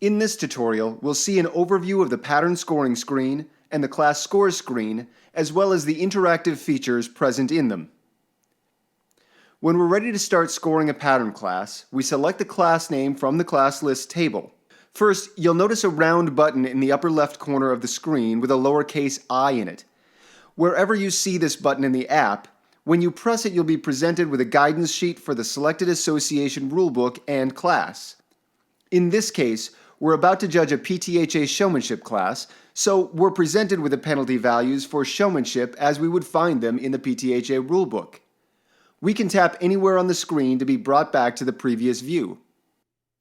In this tutorial, we'll see an overview of the pattern scoring screen and the class scores screen, as well as the interactive features present in them. When we're ready to start scoring a pattern class, we select the class name from the class list table. First, you'll notice a round button in the upper left corner of the screen with a lowercase I in it. Wherever you see this button in the app, when you press it, you'll be presented with a guidance sheet for the selected association rulebook and class. In this case, we're about to judge a PTHA showmanship class, so we're presented with the penalty values for showmanship as we would find them in the PTHA rulebook. We can tap anywhere on the screen to be brought back to the previous view.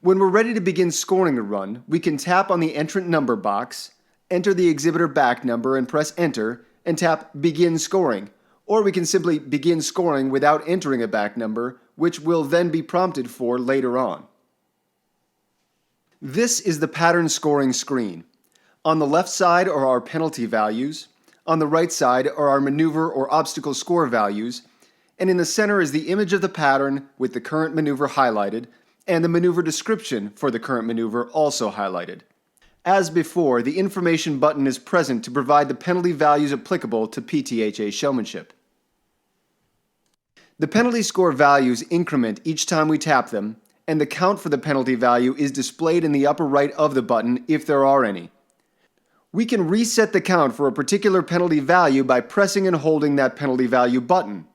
When we're ready to begin scoring a run, we can tap on the entrant number box, enter the exhibitor back number and press enter, and tap Begin Scoring. Or we can simply begin scoring without entering a back number, which will then be prompted for later on. This is the pattern scoring screen. On the left side are our penalty values, on the right side are our maneuver or obstacle score values, and in the center is the image of the pattern with the current maneuver highlighted, and the maneuver description for the current maneuver also highlighted. As before, the information button is present to provide the penalty values applicable to PTHA showmanship. The penalty score values increment each time we tap them, and the count for the penalty value is displayed in the upper right of the button if there are any. We can reset the count for a particular penalty value by pressing and holding that penalty value button.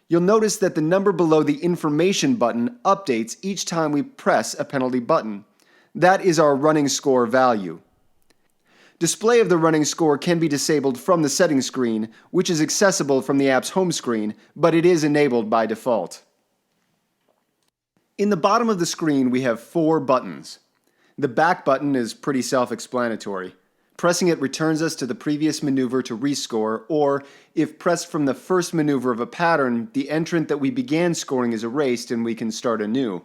You'll notice that the number below the information button updates each time we press a penalty button. That is our running score value. Display of the running score can be disabled from the settings screen, which is accessible from the app's home screen, but it is enabled by default. In the bottom of the screen, we have 4 buttons. The back button is pretty self-explanatory. Pressing it returns us to the previous maneuver to rescore, or if pressed from the first maneuver of a pattern, the entrant that we began scoring is erased and we can start anew.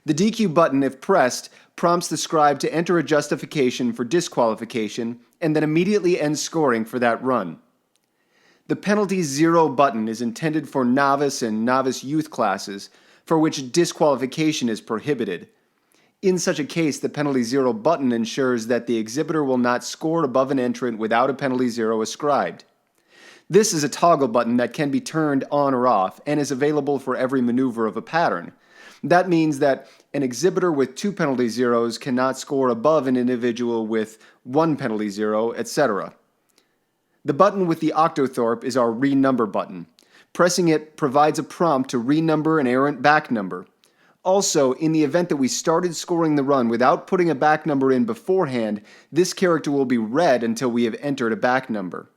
The DQ button, if pressed, prompts the scribe to enter a justification for disqualification and then immediately end scoring for that run. The penalty 0 button is intended for novice and novice youth classes, for which disqualification is prohibited. In such a case, the penalty 0 button ensures that the exhibitor will not score above an entrant without a penalty 0 ascribed. This is a toggle button that can be turned on or off and is available for every maneuver of a pattern. That means that an exhibitor with 2 penalty 0s cannot score above an individual with 1 penalty 0, etc. The button with the octothorpe is our renumber button. Pressing it provides a prompt to renumber an errant back number. Also, in the event that we started scoring the run without putting a back number in beforehand, this character will be read until we have entered a back number.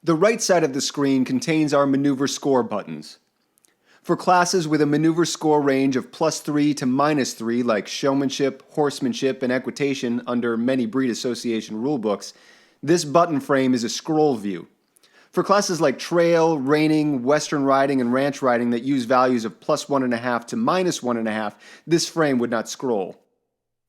The right side of the screen contains our maneuver score buttons. For classes with a maneuver score range of +3 to -3 like showmanship, horsemanship, and equitation under many breed association rulebooks, this button frame is a scroll view. For classes like trail, reining, western riding, and ranch riding that use values of +1.5 to -1.5, this frame would not scroll.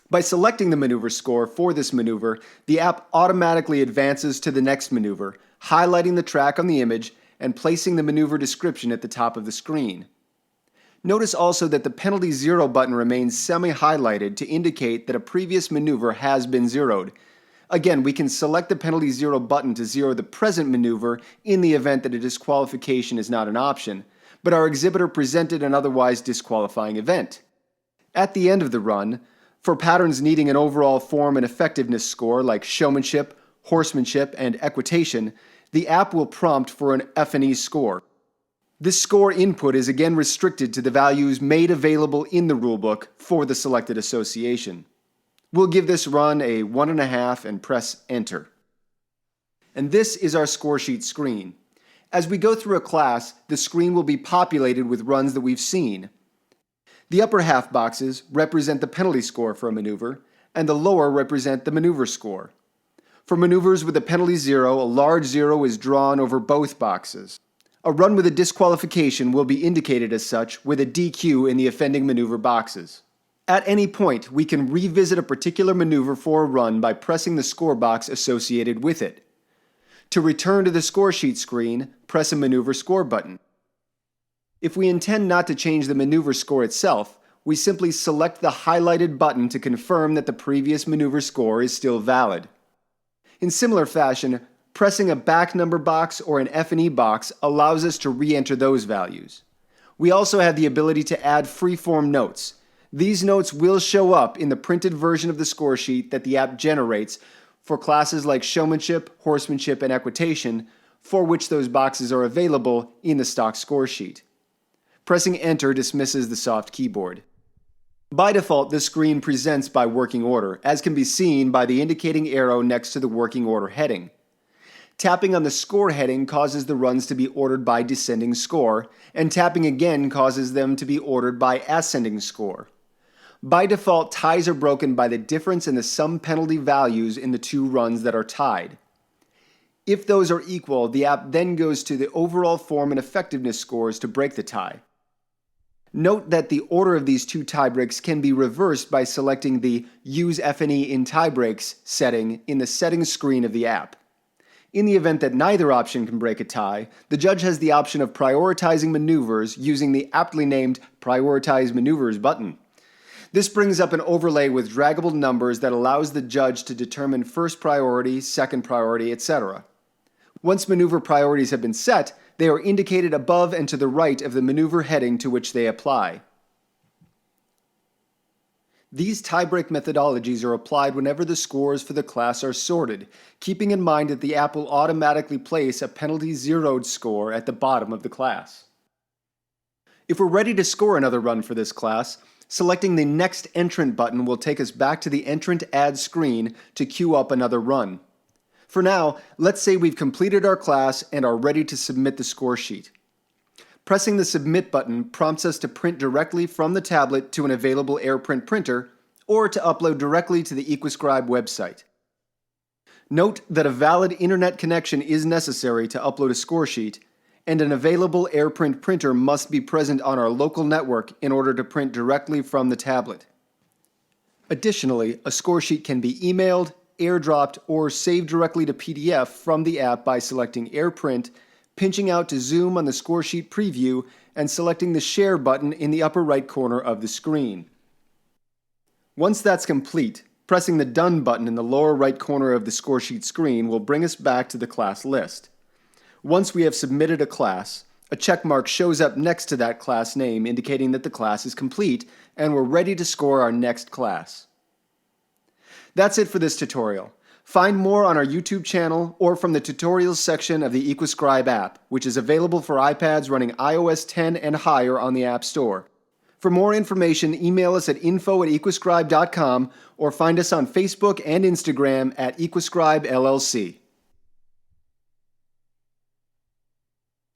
By selecting the maneuver score for this maneuver, the app automatically advances to the next maneuver, highlighting the track on the image and placing the maneuver description at the top of the screen. Notice also that the penalty 0 button remains semi-highlighted to indicate that a previous maneuver has been zeroed. Again, we can select the penalty 0 button to zero the present maneuver in the event that a disqualification is not an option, but our exhibitor presented an otherwise disqualifying event. At the end of the run, for patterns needing an overall form and effectiveness score like showmanship, horsemanship, and equitation, the app will prompt for an F&E score. This score input is again restricted to the values made available in the rulebook for the selected association. We'll give this run a 1.5 and press enter. And this is our score sheet screen. As we go through a class, the screen will be populated with runs that we've seen. The upper half boxes represent the penalty score for a maneuver, and the lower represent the maneuver score. For maneuvers with a penalty 0, a large 0 is drawn over both boxes. A run with a disqualification will be indicated as such with a DQ in the offending maneuver boxes. At any point, we can revisit a particular maneuver for a run by pressing the score box associated with it. To return to the score sheet screen, press a maneuver score button. If we intend not to change the maneuver score itself, We simply select the highlighted button to confirm that the previous maneuver score is still valid. In similar fashion, pressing a back number box or an F&E box allows us to re-enter those values. We also have the ability to add freeform notes. These notes will show up in the printed version of the score sheet that the app generates for classes like showmanship, horsemanship, and equitation, for which those boxes are available in the stock score sheet. Pressing Enter dismisses the soft keyboard. By default, this screen presents by working order, as can be seen by the indicating arrow next to the working order heading. Tapping on the score heading causes the runs to be ordered by descending score, and tapping again causes them to be ordered by ascending score. By default, ties are broken by the difference in the sum penalty values in the two runs that are tied. If those are equal, the app then goes to the overall form and effectiveness scores to break the tie. Note that the order of these two tiebreaks can be reversed by selecting the Use F&E in Tiebreaks setting in the settings screen of the app. In the event that neither option can break a tie, the judge has the option of prioritizing maneuvers using the aptly named Prioritize Maneuvers button. This brings up an overlay with draggable numbers that allows the judge to determine first priority, second priority, etc. Once maneuver priorities have been set, they are indicated above and to the right of the maneuver heading to which they apply. These tiebreak methodologies are applied whenever the scores for the class are sorted, keeping in mind that the app will automatically place a penalty zeroed score at the bottom of the class. If we're ready to score another run for this class, selecting the Next Entrant button will take us back to the Entrant Add screen to queue up another run. For now, let's say we've completed our class and are ready to submit the score sheet. Pressing the Submit button prompts us to print directly from the tablet to an available AirPrint printer or to upload directly to the Equiscribe website. Note that a valid internet connection is necessary to upload a score sheet, and an available AirPrint printer must be present on our local network in order to print directly from the tablet. Additionally, a score sheet can be emailed, airdropped, or saved directly to PDF from the app by selecting AirPrint, pinching out to zoom on the score sheet preview, and selecting the Share button in the upper right corner of the screen. Once that's complete, pressing the Done button in the lower right corner of the score sheet screen will bring us back to the class list. Once we have submitted a class, a check mark shows up next to that class name indicating that the class is complete and we're ready to score our next class. That's it for this tutorial. Find more on our YouTube channel or from the tutorials section of the Equiscribe app, which is available for iPads running iOS 10 and higher on the App Store. For more information, email us at info@equiscribe.com or find us on Facebook and Instagram at Equiscribe LLC.